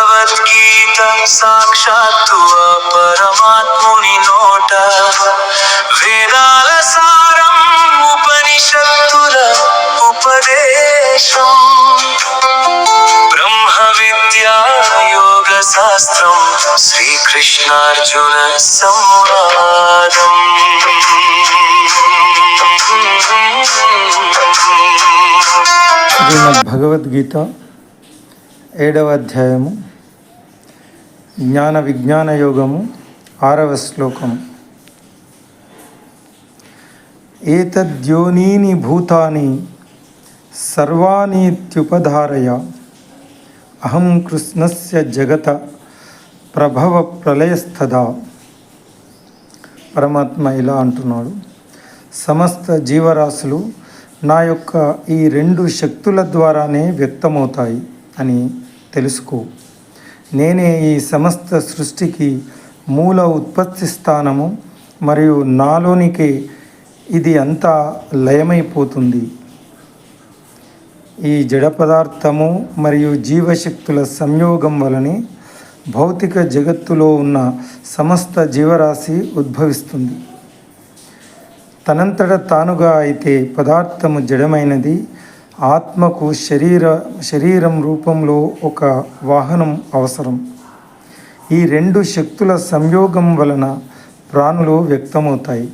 భగవద్గీత సాక్షాత్తు ఆ పరమాత్ముని నోట, వేదాల సారం ఉపనిషత్తుల ఉపదేశం, బ్రహ్మ విద్యా యోగ శాస్త్రం శ్రీకృష్ణార్జున సంవాదం. శ్రీమద్ భగవద్గీత 7వ అధ్యాయము జ్ఞాన విజ్ఞాన యోగము 6వ శ్లోకము. ఏతద్యోనీని భూతాని సర్వాణీత్యుపధారయ అహం కృష్ణస్య జగత ప్రభవ ప్రళయస్థదా. పరమాత్మ ఇలా అంటున్నాడు, సమస్త జీవరాశులు నా యొక్క ఈ 2 శక్తుల ద్వారానే వ్యక్తమవుతాయి అని తెలుసుకో. నేనే ఈ సమస్త సృష్టికి మూల ఉత్పత్తి స్థానము, మరియు నాలోనికే ఇది అంతా లయమైపోతుంది. ఈ జడ పదార్థము మరియు జీవశక్తుల సంయోగం వలనే భౌతిక జగత్తులో ఉన్న సమస్త జీవరాశి ఉద్భవిస్తుంది. తనంతట తానుగా అయితే పదార్థము జడమైనది. ఆత్మకు శరీరం రూపంలో ఒక వాహనం అవసరం. ఈ 2 శక్తుల సంయోగం వలన ప్రాణులు వ్యక్తమవుతాయి.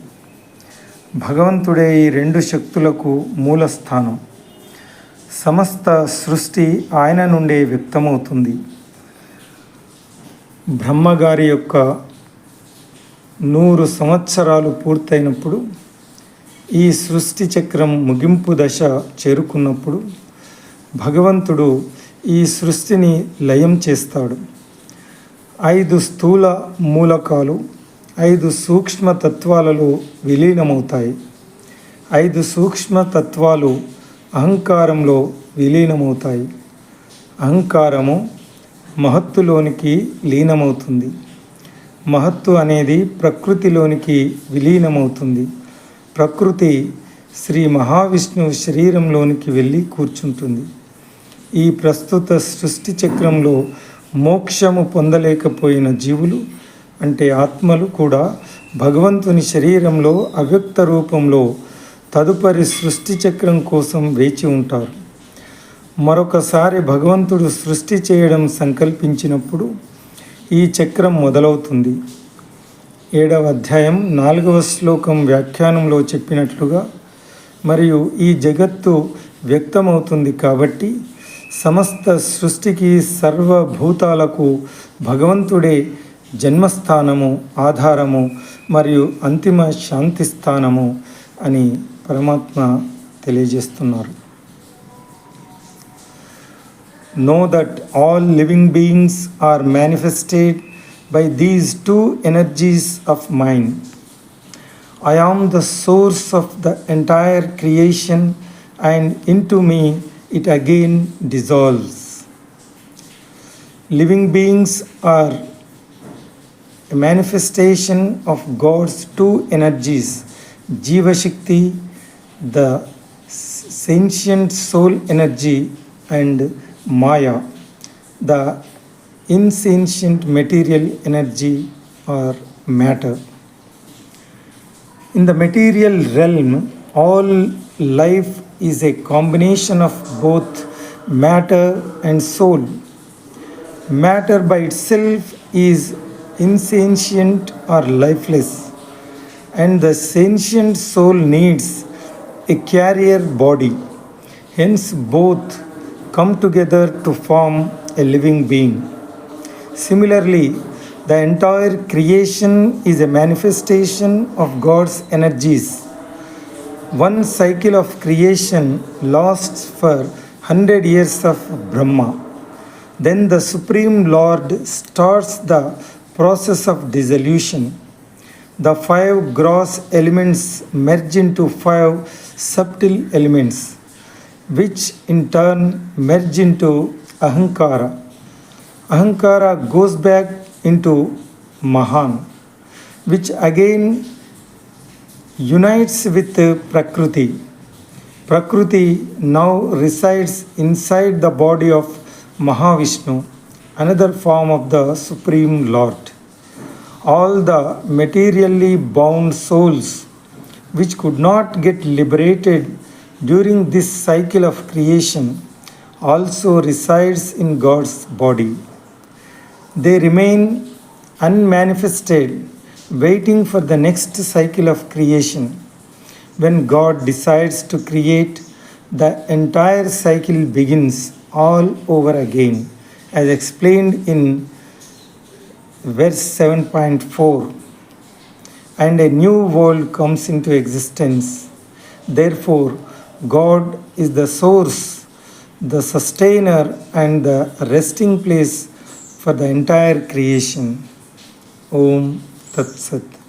భగవంతుడే ఈ 2 శక్తులకు మూలస్థానం. సమస్త సృష్టి ఆయన నుండే వ్యక్తమవుతుంది. బ్రహ్మగారి యొక్క 100 సంవత్సరాలు పూర్తయినప్పుడు, ఈ సృష్టి చక్రం ముగింపు దశ చేరుకున్నప్పుడు భగవంతుడు ఈ సృష్టిని లయం చేస్తాడు. 5 స్థూల మూలకాలు 5 సూక్ష్మ తత్వాలలో విలీనమవుతాయి. 5 సూక్ష్మ తత్వాలు అహంకారంలో విలీనమవుతాయి. అహంకారము మహత్తులోనికి లీనమవుతుంది. మహత్తు అనేది ప్రకృతిలోనికి విలీనమవుతుంది. ప్రకృతి శ్రీ మహావిష్ణువు శరీరంలోనికి వెళ్ళి కూర్చుంటుంది. ఈ ప్రస్తుత సృష్టి చక్రంలో మోక్షము పొందలేకపోయిన జీవులు అంటే ఆత్మలు కూడా భగవంతుని శరీరంలో అవ్యక్త రూపంలో తదుపరి సృష్టి చక్రం కోసం వేచి ఉంటారు. మరొకసారి భగవంతుడు సృష్టి చేయడం సంకల్పించినప్పుడు ఈ చక్రం మొదలవుతుంది. 7వ అధ్యాయం 4వ శ్లోకం వ్యాఖ్యానంలో చెప్పినట్లుగా, మరియు ఈ జగత్తు వ్యక్తమవుతుంది కాబట్టి సమస్త సృష్టికి సర్వభూతాలకు భగవంతుడే జన్మస్థానము, ఆధారము మరియు అంతిమ శాంతి స్థానము అని పరమాత్మ తెలియజేస్తున్నారు. Know that all living beings are manifested by these 2 energies of mine. I am the source of the entire creation, and into me it again dissolves. Living beings are a manifestation of God's 2 energies, Jiva Shakti, the sentient soul energy, and Maya, the insentient material energy or matter. In the material realm, all life is a combination of both matter and soul. Matter by itself is insentient or lifeless, and the sentient soul needs a carrier body. Hence, both come together to form a living being. Similarly, the entire creation is a manifestation of God's energies. One cycle of creation lasts for 100 years of Brahma. Then the Supreme Lord starts the process of dissolution. The 5 gross elements merge into 5 subtle elements, which in turn merge into Ahankara. Ahankara goes back into Mahan, which again unites with Prakriti. Prakriti now resides inside the body of Mahavishnu, another form of the Supreme Lord. All the materially bound souls which could not get liberated during this cycle of creation also resides in God's body. They remain unmanifested, waiting for the next cycle of creation. When God decides to create, the entire cycle begins all over again, as explained in verse 7.4, and a new world comes into existence. Therefore, God is the source, the sustainer, and the resting place for the entire creation. Om Tat Sat.